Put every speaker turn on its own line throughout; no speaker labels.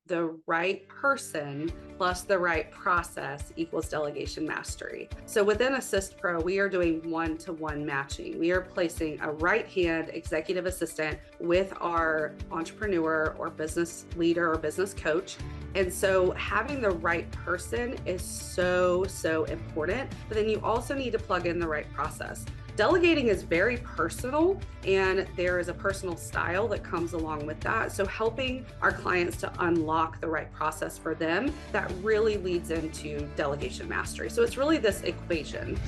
the right person plus the right process equals delegation mastery. So within AssistPro, we are doing one-to-one matching. We are placing a right-hand executive assistant with our entrepreneur or business leader or business coach. And so having the right person is so important, but then you also need to plug in the right process. Delegating is very personal, and there is a personal style that comes along with that. So helping our clients to unlock the right process for them, that really leads into delegation mastery. So it's really this equation.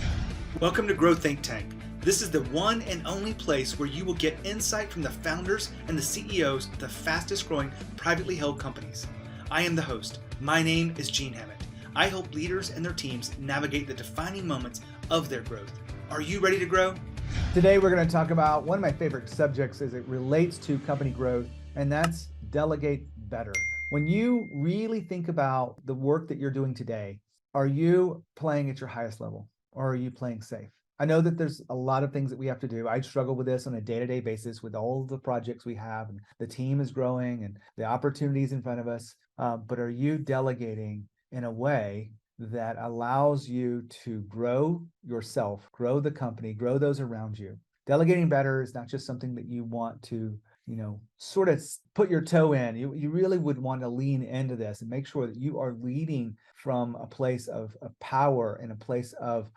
Welcome to Grow Think Tank. This is the one and only place where you will get insight from the founders and the CEOs of the fastest growing privately held companies. I am the host. My name is Gene Hammett. I help leaders and their teams navigate the defining moments of their growth. Are you ready to grow?
Today, we're going to talk about one of my favorite subjects as it relates to company growth, and that's delegate better. When you really think about the work that you're doing today, are you playing at your highest level or are you playing safe? I know that there's a lot of things that we have to do. I struggle with this on a day-to-day basis with all of the projects we have, and the team is growing and the opportunities in front of us. But are you delegating in a way that allows you to grow yourself, grow the company, grow those around you? Delegating better is not just something that you want to, sort of put your toe in. You really would want to lean into this and make sure that you are leading from a place of power and a place of,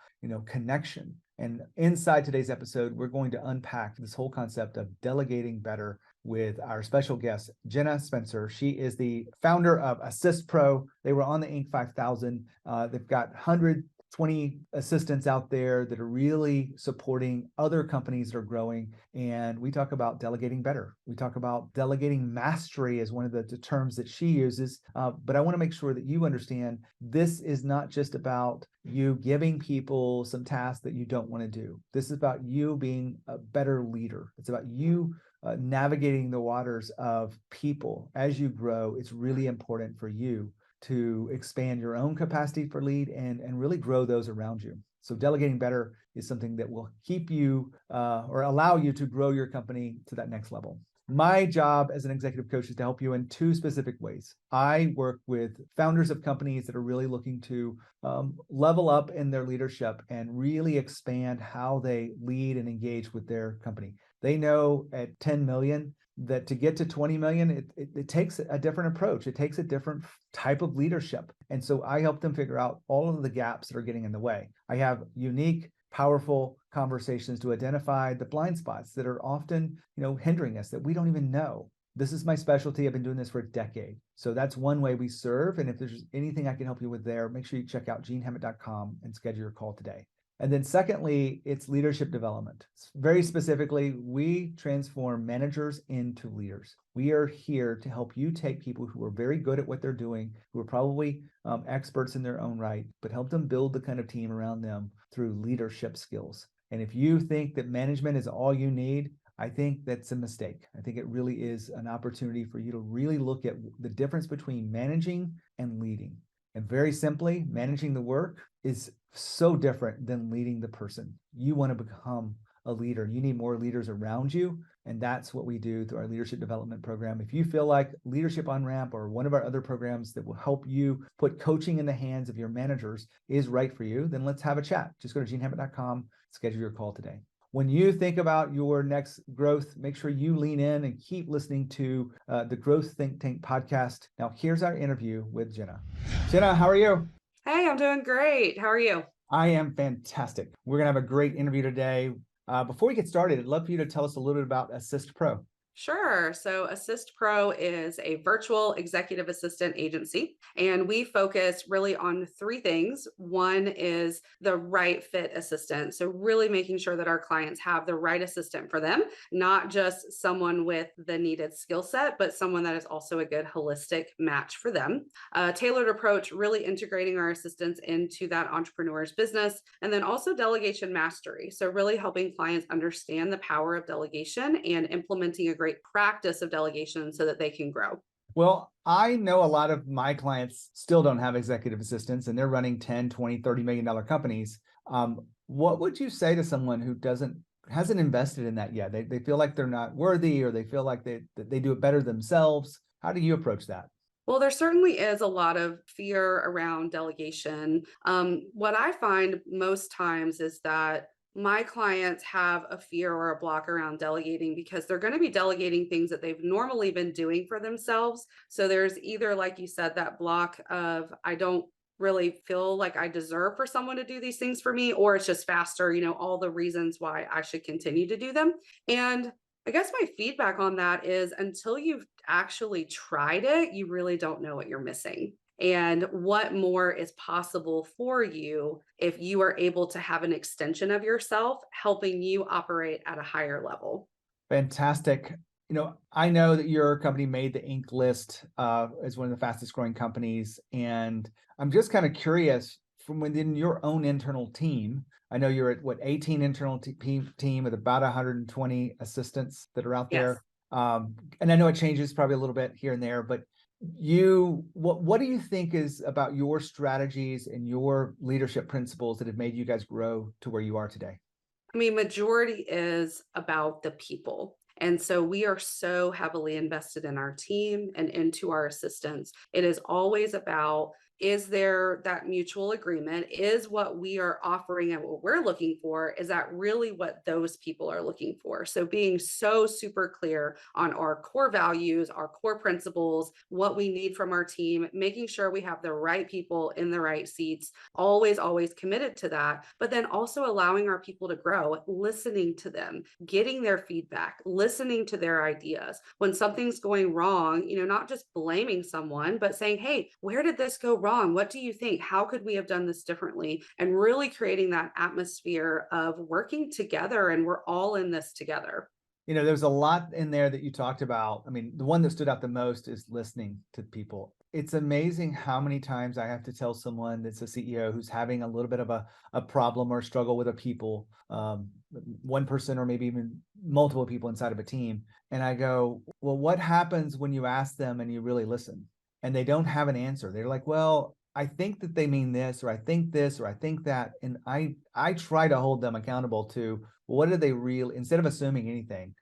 connection. And inside today's episode, we're going to unpack this whole concept of delegating better with our special guest, Jenna Spencer. She is the founder of AssistPro. They were on the Inc. 5000. They've got 120 assistants out there that are really supporting other companies that are growing. And we talk about delegating better. We talk about delegating mastery as one of the terms that she uses. But I want to make sure that you understand this is not just about you giving people some tasks that you don't want to do. This is about you being a better leader. It's about you navigating the waters of people. As you grow, it's really important for you to expand your own capacity for lead and really grow those around you. So delegating better is something that will keep you or allow you to grow your company to that next level. My job as an executive coach is to help you in two specific ways. I work with founders of companies that are really looking to level up in their leadership and really expand how they lead and engage with their company. They know at 10 million that to get to 20 million, it takes a different approach. It takes a different type of leadership. And so I help them figure out all of the gaps that are getting in the way. I have unique, powerful conversations to identify the blind spots that are often, hindering us that we don't even know. This is my specialty. I've been doing this for a decade. So that's one way we serve. And if there's anything I can help you with there, make sure you check out genehammett.com and schedule your call today. And then secondly, it's leadership development. Very specifically, we transform managers into leaders. We are here to help you take people who are very good at what they're doing, who are probably experts in their own right, but help them build the kind of team around them through leadership skills. And if you think that management is all you need, I think that's a mistake. I think it really is an opportunity for you to really look at the difference between managing and leading. And very simply, managing the work is so different than leading the person. You want to become a leader. You need more leaders around you. And that's what we do through our leadership development program. If you feel like Leadership on Ramp or one of our other programs that will help you put coaching in the hands of your managers is right for you, then let's have a chat. Just go to genehammett.com, schedule your call today. When you think about your next growth, make sure you lean in and keep listening to the Growth Think Tank podcast. Now, here's our interview with Jenna. Jenna, how are you?
Hey, I'm doing great. How are you?
I am fantastic. We're going to have a great interview today. Before we get started, I'd love for you to tell us a little bit about AssistPro.
Sure. So AssistPro is a virtual executive assistant agency, and we focus really on three things. One is the right fit assistant. So really making sure that our clients have the right assistant for them, not just someone with the needed skill set, but someone that is also a good holistic match for them. A tailored approach, really integrating our assistants into that entrepreneur's business, and then also delegation mastery. So really helping clients understand the power of delegation and implementing a great practice of delegation so that they can grow.
Well, I know a lot of my clients still don't have executive assistants and they're running 10, 20, $30 million companies. What would you say to someone who hasn't invested in that yet? They feel like they're not worthy, or they feel like they do it better themselves. How do you approach that?
Well, there certainly is a lot of fear around delegation. What I find most times is that my clients have a fear or a block around delegating because they're going to be delegating things that they've normally been doing for themselves. So there's either, like you said, that block of, I don't really feel like I deserve for someone to do these things for me, or it's just faster, all the reasons why I should continue to do them. And I guess my feedback on that is until you've actually tried it, you really don't know what you're missing and what more is possible for you if you are able to have an extension of yourself helping you operate at a higher level.
Fantastic. I know that your company made the Inc. list as one of the fastest growing companies. And I'm just kind of curious from within your own internal team. I know you're at 18 internal team with about 120 assistants that are out
Yes.
there. And I know it changes probably a little bit here and there, but what do you think is about your strategies and your leadership principles that have made you guys grow to where you are today?
I mean, majority is about the people. And so we are so heavily invested in our team and into our assistants. It is always about, is there that mutual agreement? Is what we are offering and what we're looking for, is that really what those people are looking for? So being so super clear on our core values, our core principles, what we need from our team, making sure we have the right people in the right seats, always committed to that, but then also allowing our people to grow, listening to them, getting their feedback, listening to their ideas. When something's going wrong, not just blaming someone, but saying, hey, where did this go wrong? What do you think? How could we have done this differently? And really creating that atmosphere of working together and we're all in this together.
There's a lot in there that you talked about. I mean, the one that stood out the most is listening to people. It's amazing how many times I have to tell someone that's a CEO who's having a little bit of a problem or struggle with a people, one person or maybe even multiple people inside of a team. And I go, well, what happens when you ask them and you really listen? And they don't have an answer. They're like, well, I think that they mean this, or I think this, or I think that. And I try to hold them accountable to, well, what do they really, instead of assuming anything.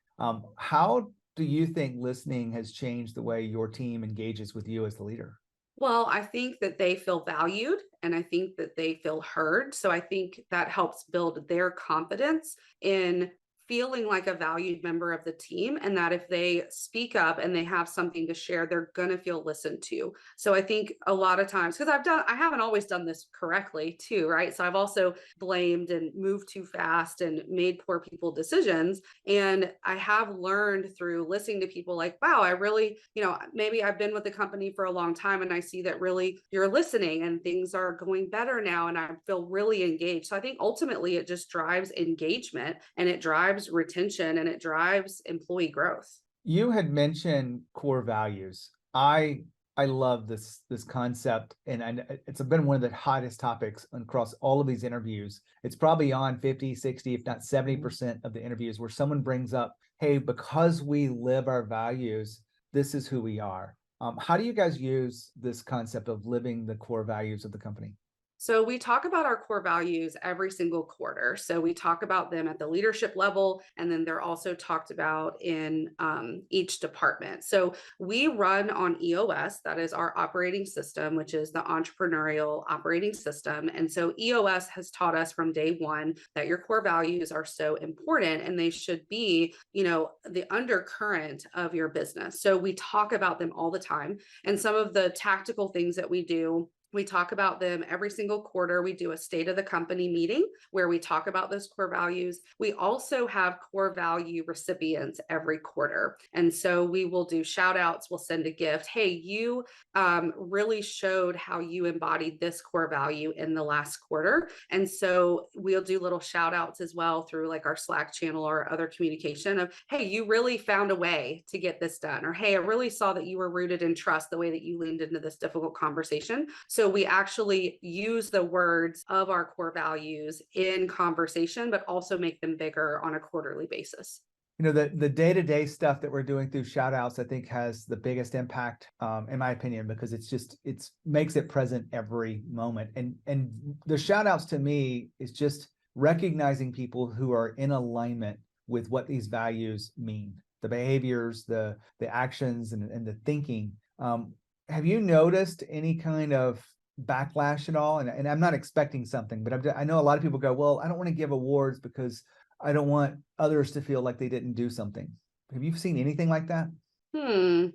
How do you think listening has changed the way your team engages with you as the leader?
Well, I think that they feel valued and I think that they feel heard. So I think that helps build their confidence in feeling like a valued member of the team, and that if they speak up and they have something to share, they're going to feel listened to. So I think a lot of times, because I haven't always done this correctly too, right? So I've also blamed and moved too fast and made poor people decisions. And I have learned through listening to people like, wow, I really, maybe I've been with the company for a long time and I see that really you're listening and things are going better now. And I feel really engaged. So I think ultimately it just drives engagement and it drives retention and it drives employee growth.
You had mentioned core values. I love this concept, and it's been one of the hottest topics across all of these interviews. It's probably on 50, 60, if not 70% of the interviews where someone brings up, hey, because we live our values, this is who we are. How do you guys use this concept of living the core values of the company?
So we talk about our core values every single quarter. So we talk about them at the leadership level, and then they're also talked about in each department. So we run on EOS, that is our operating system, which is the entrepreneurial operating system. And so EOS has taught us from day one that your core values are so important and they should be, the undercurrent of your business. So we talk about them all the time. And some of the tactical things that we talk about them every single quarter. We do a state of the company meeting where we talk about those core values. We also have core value recipients every quarter. And so we will do shout outs. We'll send a gift. Hey, you really showed how you embodied this core value in the last quarter. And so we'll do little shout outs as well through like our Slack channel or other communication of, hey, you really found a way to get this done. Or, hey, I really saw that you were rooted in trust the way that you leaned into this difficult conversation. So we actually use the words of our core values in conversation, but also make them bigger on a quarterly basis.
The day-to-day stuff that we're doing through shout outs, I think has the biggest impact, in my opinion, because it makes it present every moment. And the shout outs to me is just recognizing people who are in alignment with what these values mean, the behaviors, the actions and the thinking. Have you noticed any kind of backlash at all? And I'm not expecting something, but I know a lot of people go, well, I don't want to give awards because I don't want others to feel like they didn't do something. Have you seen anything like that?
Hmm.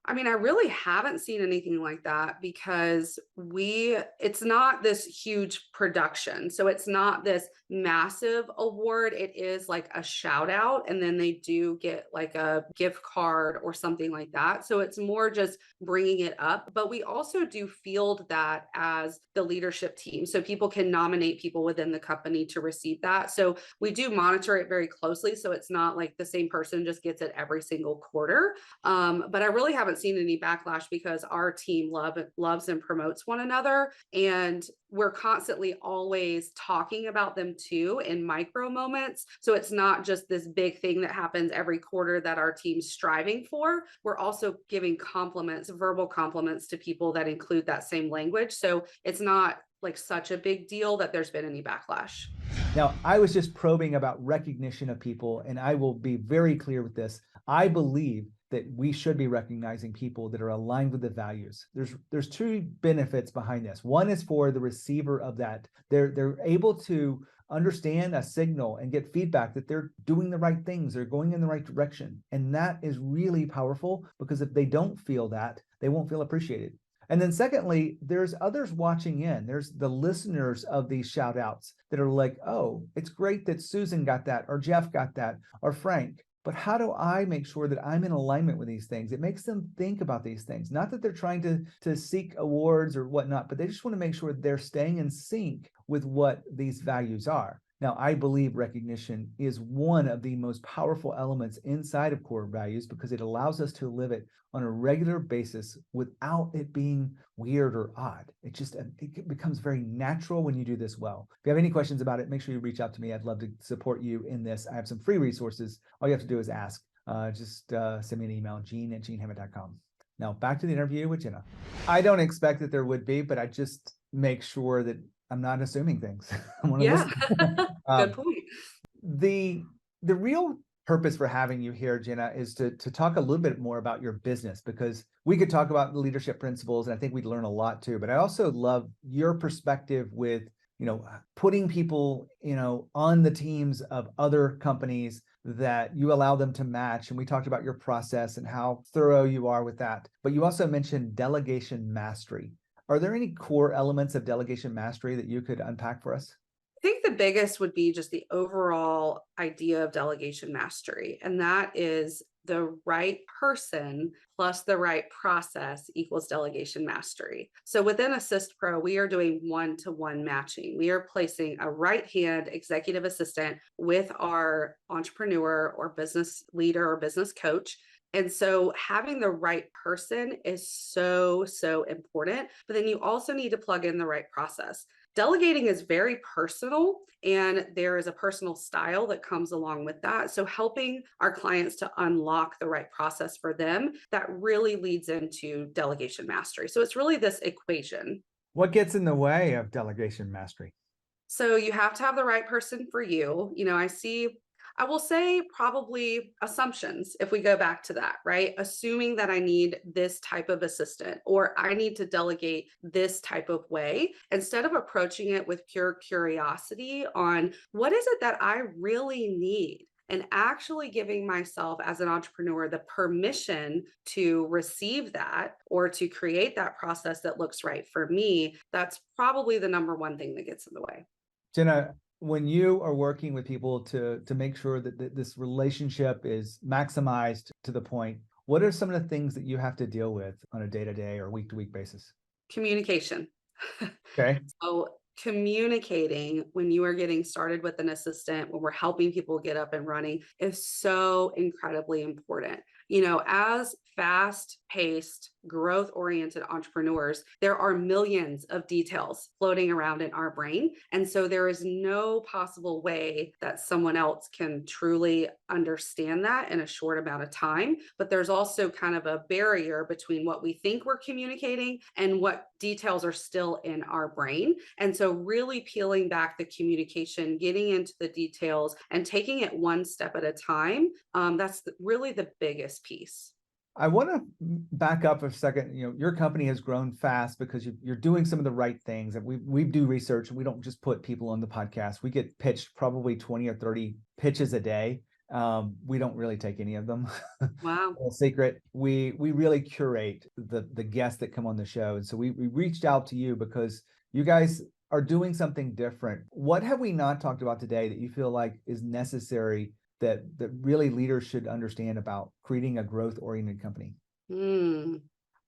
I mean, I really haven't seen anything like that because it's not this huge production. So it's not this massive award. It is like a shout out, and then they do get like a gift card or something like that. So it's more just bringing it up. But we also do field that as the leadership team. So people can nominate people within the company to receive that. So we do monitor it very closely. So it's not like the same person just gets it every single quarter. But I really haven't seen any backlash because our team loves and promotes one another. And we're constantly always talking about them too in micro moments. So it's not just this big thing that happens every quarter that our team's striving for. We're also giving compliments, verbal compliments to people that include that same language. So it's not like such a big deal that there's been any backlash.
Now, I was just probing about recognition of people, and I will be very clear with this. I believe that we should be recognizing people that are aligned with the values. There's two benefits behind this. One is for the receiver of that. They're able to understand a signal and get feedback that they're doing the right things, they're going in the right direction. And that is really powerful, because if they don't feel that, they won't feel appreciated. And then secondly, there's others watching in. There's the listeners of these shout outs that are like, oh, it's great that Susan got that, or Jeff got that, or Frank. But how do I make sure that I'm in alignment with these things? It makes them think about these things. Not that they're trying to seek awards or whatnot, but they just want to make sure they're staying in sync with what these values are. Now, I believe recognition is one of the most powerful elements inside of core values, because it allows us to live it on a regular basis without it being weird or odd. It becomes very natural when you do this well. If you have any questions about it, make sure you reach out to me. I'd love to support you in this. I have some free resources. All you have to do is ask. Just send me an email, gene@genehammett.com. Now, back to the interview with Jenna. I don't expect that there would be, but I just make sure that I'm not assuming things. I want to
Yeah.
listen.
Good point.
The real purpose for having you here, Jenna, is to talk a little bit more about your business, because we could talk about the leadership principles, and I think we'd learn a lot too. But I also love your perspective with, putting people, on the teams of other companies that you allow them to match. And we talked about your process and how thorough you are with that. But you also mentioned delegation mastery. Are there any core elements of delegation mastery that you could unpack for us?
I think the biggest would be just the overall idea of delegation mastery. And that is the right person plus the right process equals delegation mastery. So within AssistPro, we are doing one-to-one matching. We are placing a right-hand executive assistant with our entrepreneur or business leader or business coach. And so having the right person is so, so important. But then you also need to plug in the right process. Delegating is very personal, and there is a personal style that comes along with that. So helping our clients to unlock the right process for them, that really leads into delegation mastery. So it's really this equation.
What gets in the way of delegation mastery?
So you have to have the right person for you. I will say probably assumptions, if we go back to that, right? Assuming that I need this type of assistant, or I need to delegate this type of way, instead of approaching it with pure curiosity on what is it that I really need, and actually giving myself as an entrepreneur the permission to receive that or to create that process that looks right for me. That's probably the number one thing that gets in the way.
Jenna, when you are working with people to make sure that this relationship is maximized to the point, what are some of the things that you have to deal with on a day-to-day or week-to-week basis?
Communication.
Okay.
So communicating when you are getting started with an assistant, when we're helping people get up and running, is so incredibly important. As fast-paced, growth-oriented entrepreneurs, there are millions of details floating around in our brain. And so there is no possible way that someone else can truly understand that in a short amount of time. But there's also kind of a barrier between what we think we're communicating and what details are still in our brain. And so really peeling back the communication, getting into the details, and taking it one step at a time, that's really the biggest piece.
I want to back up a second. Your company has grown fast because you're doing some of the right things. And we do research. We don't just put people on the podcast. We get pitched probably 20 or 30 pitches a day. We don't really take any of them.
Wow.
Secret. We really curate the guests that come on the show. And so we reached out to you because you guys are doing something different. What have we not talked about today that you feel like is necessary that really leaders should understand about creating a growth-oriented company?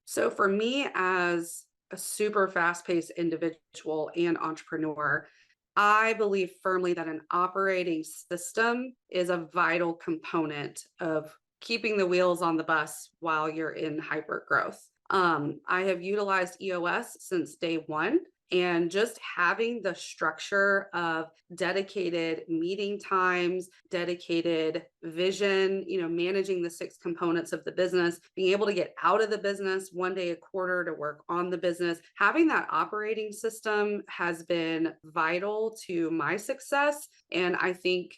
So for me, as a super fast-paced individual and entrepreneur, I believe firmly that an operating system is a vital component of keeping the wheels on the bus while you're in hyper growth. I have utilized EOS since day one. And just having the structure of dedicated meeting times, dedicated vision, managing the 6 components of the business, being able to get out of the business one day a quarter to work on the business, having that operating system has been vital to my success. And I think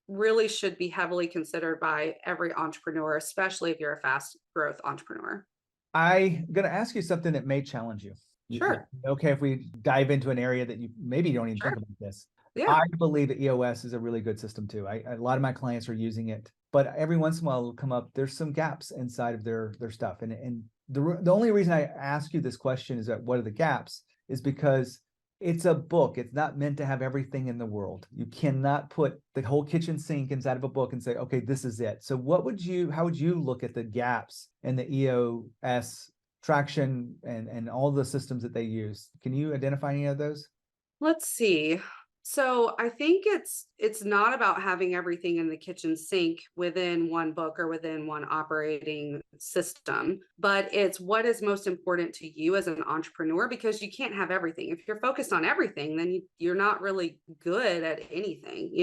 really should be heavily considered by every entrepreneur, especially if you're a fast growth entrepreneur.
I'm going to ask you something that may challenge you.
Sure.
Okay, if we dive into an area that you maybe don't even think about this.
Yeah.
I believe that EOS is a really good system too. A lot of my clients are using it, but every once in a while it'll come up. There's some gaps inside of their stuff. And the only reason I ask you this question is that what are the gaps is because it's a book. It's not meant to have everything in the world. You cannot put the whole kitchen sink inside of a book and say, okay, this is it. So how would you look at the gaps in the EOS traction and all the systems that they use? Can you identify any of those?
Let's see. So I think it's not about having everything in the kitchen sink within one book or within one operating system, but it's what is most important to you as an entrepreneur, because you can't have everything. If you're focused on everything, then you're not really good at anything,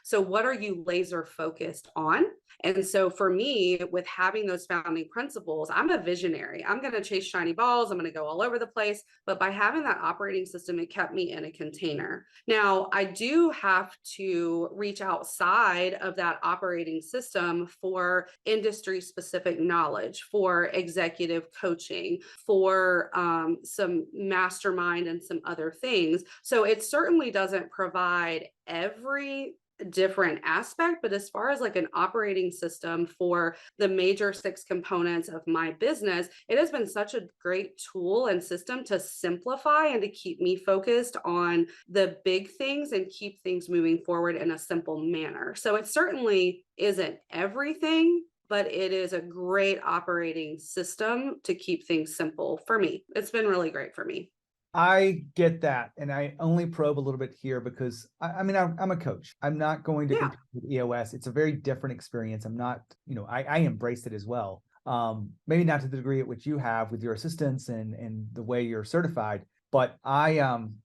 So what are you laser focused on? And so for me, with having those founding principles, I'm a visionary. I'm going to chase shiny balls. I'm going to go all over the place. But by having that operating system, it kept me in a container. Now, I do have to reach outside of that operating system for industry specific knowledge, for executive coaching, for some mastermind and some other things. So it certainly doesn't provide every different aspect, but as far as like an operating system for the major 6 components of my business, it has been such a great tool and system to simplify and to keep me focused on the big things and keep things moving forward in a simple manner. So it certainly isn't everything, but it is a great operating system to keep things simple for me. It's been really great for me.
I get that. And I only probe a little bit here because I'm a coach. I'm not going to compete with EOS. It's a very different experience. I'm not, I embrace it as well. Maybe not to the degree at which you have with your assistants and the way you're certified, but I'm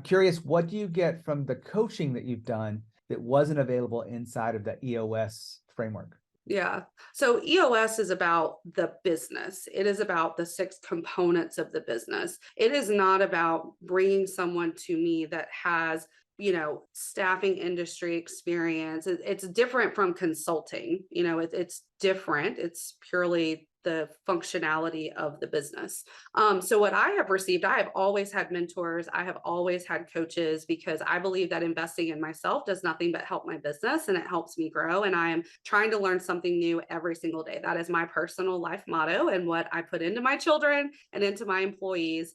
curious, what do you get from the coaching that you've done that wasn't available inside of the EOS framework?
Yeah. So EOS is about the business. It is about the 6 components of the business. It is not about bringing someone to me that has, staffing industry experience. It's different from consulting. It's different. It's purely the functionality of the business. So what I have received, I have always had mentors. I have always had coaches, because I believe that investing in myself does nothing but help my business, and it helps me grow. And I am trying to learn something new every single day. That is my personal life motto and what I put into my children and into my employees.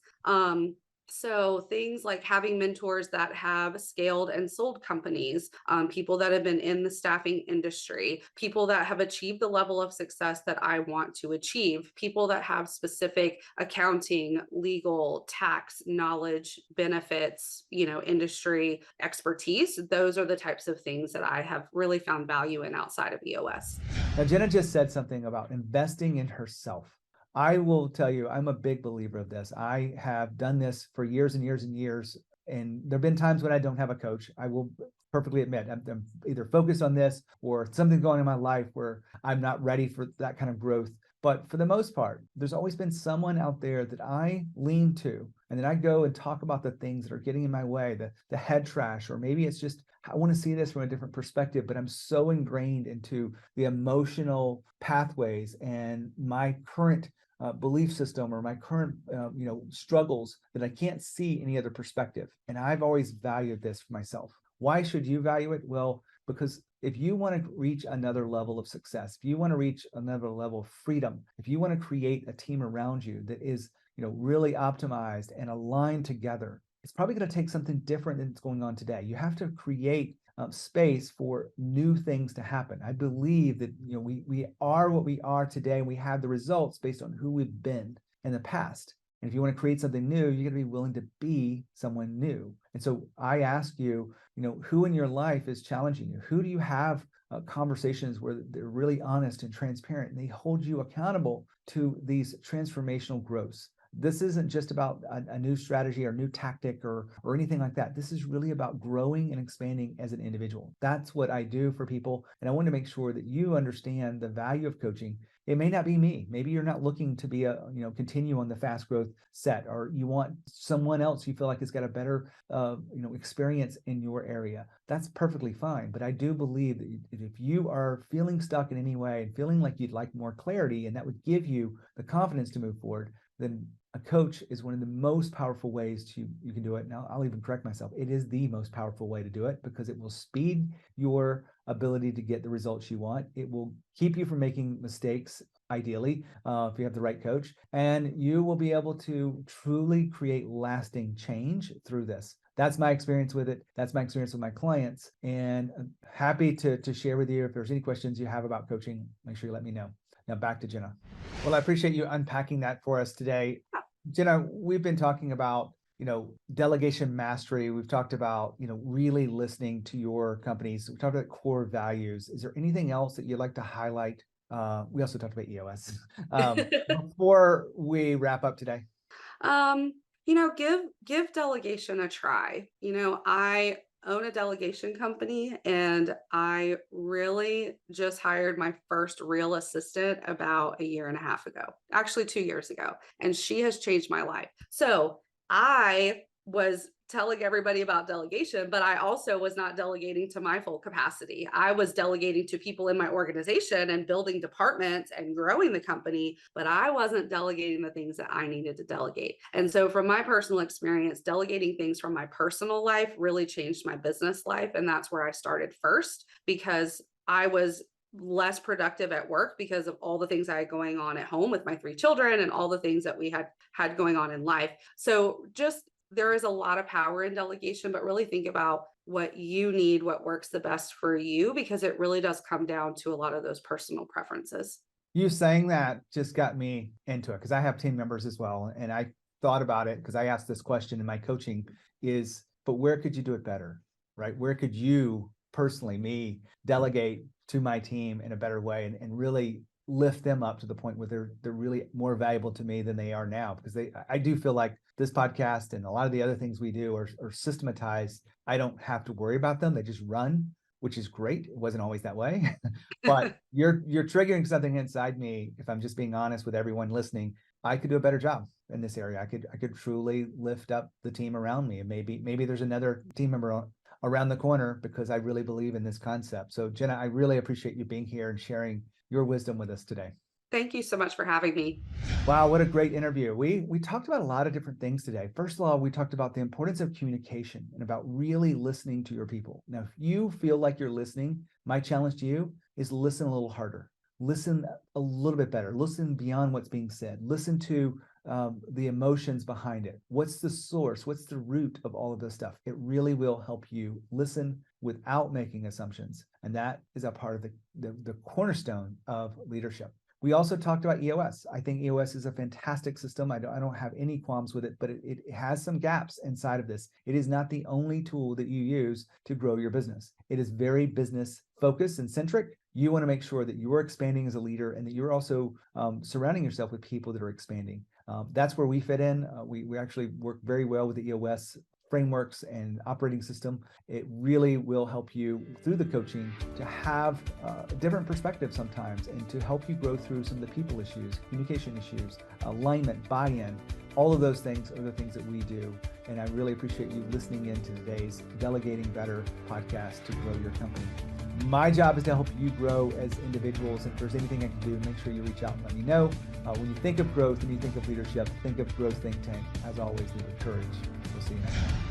So things like having mentors that have scaled and sold companies, people that have been in the staffing industry, people that have achieved the level of success that I want to achieve, people that have specific accounting, legal, tax knowledge, benefits, industry expertise. Those are the types of things that I have really found value in outside of EOS.
Now, Jenna just said something about investing in herself. I will tell you, I'm a big believer of this. I have done this for years and years and years. And there have been times when I don't have a coach. I will perfectly admit I'm either focused on this or something going on in my life where I'm not ready for that kind of growth. But for the most part, there's always been someone out there that I lean to, and then I go and talk about the things that are getting in my way, the head trash, or maybe it's just, I want to see this from a different perspective, but I'm so ingrained into the emotional pathways and my current belief system or my current struggles that I can't see any other perspective. And I've always valued this for myself. Why should you value it? Well, because if you want to reach another level of success, if you want to reach another level of freedom, if you want to create a team around you that is, really optimized and aligned together, it's probably going to take something different than what's going on today. You have to create space for new things to happen. I believe that we are what we are today, and we have the results based on who we've been in the past. And if you want to create something new, you got to be willing to be someone new. And so I ask you, who in your life is challenging you? Who do you have conversations where they're really honest and transparent, and they hold you accountable to these transformational growths? This isn't just about a new strategy or new tactic or anything like that. This is really about growing and expanding as an individual. That's what I do for people. And I want to make sure that you understand the value of coaching. It may not be me. Maybe you're not looking to be continue on the fast growth set, or you want someone else you feel like has got a better, experience in your area. That's perfectly fine. But I do believe that if you are feeling stuck in any way and feeling like you'd like more clarity, and that would give you the confidence to move forward, then a coach is one of the most powerful ways you can do it. Now, I'll even correct myself. It is the most powerful way to do it, because it will speed your ability to get the results you want. It will keep you from making mistakes, ideally, if you have the right coach, and you will be able to truly create lasting change through this. That's my experience with it. That's my experience with my clients, and I'm happy to share with you. If there's any questions you have about coaching, make sure you let me know. Now back to Jenna. Well, I appreciate you unpacking that for us today. Jenna, we've been talking about, delegation mastery. We've talked about, really listening to your companies. We talked about core values. Is there anything else that you'd like to highlight? We also talked about EOS before we wrap up today.
Give delegation a try. I own a delegation company, and I really just hired my first real assistant about a year and a half ago, actually 2 years ago, and she has changed my life. So I was telling everybody about delegation, but I also was not delegating to my full capacity. I was delegating to people in my organization and building departments and growing the company, but I wasn't delegating the things that I needed to delegate. And so from my personal experience, delegating things from my personal life really changed my business life. And that's where I started first, because I was less productive at work because of all the things I had going on at home with my 3 children and all the things that we had going on in life. So there is a lot of power in delegation, but really think about what you need, what works the best for you, because it really does come down to a lot of those personal preferences.
You saying that just got me into it, because I have team members as well. And I thought about it because I asked this question in my coaching but where could you do it better, right? Where could you personally, me, delegate to my team in a better way and really lift them up to the point where they're really more valuable to me than they are now? Because I do feel like this podcast and a lot of the other things we do are systematized. I don't have to worry about them. They just run, which is great. It wasn't always that way, but you're triggering something inside me. If I'm just being honest with everyone listening, I could do a better job in this area. I could truly lift up the team around me, and maybe there's another team member around the corner, because I really believe in this concept. So Jenna, I really appreciate you being here and sharing your wisdom with us today.
Thank you so much for having me.
Wow, what a great interview. We talked about a lot of different things today. First of all, we talked about the importance of communication and about really listening to your people. Now, if you feel like you're listening, my challenge to you is listen a little harder. Listen a little bit better. Listen beyond what's being said. Listen to the emotions behind it. What's the source? What's the root of all of this stuff? It really will help you listen without making assumptions. And that is a part of the cornerstone of leadership. We also talked about EOS. I think EOS is a fantastic system. I don't have any qualms with it, but it has some gaps inside of this. It is not the only tool that you use to grow your business. It is very business focused and centric. You want to make sure that you're expanding as a leader, and that you're also surrounding yourself with people that are expanding. That's where we fit in. We actually work very well with the EOS frameworks and operating system. It really will help you through the coaching to have a different perspective sometimes, and to help you grow through some of the people issues, communication issues, alignment, buy-in. All of those things are the things that we do. And I really appreciate you listening in to today's Delegating Better podcast to grow your company. My job is to help you grow as individuals. And if there's anything I can do, make sure you reach out and let me know. When you think of growth and you think of leadership, think of Growth Think Tank. As always, lead with courage. We'll see you next time.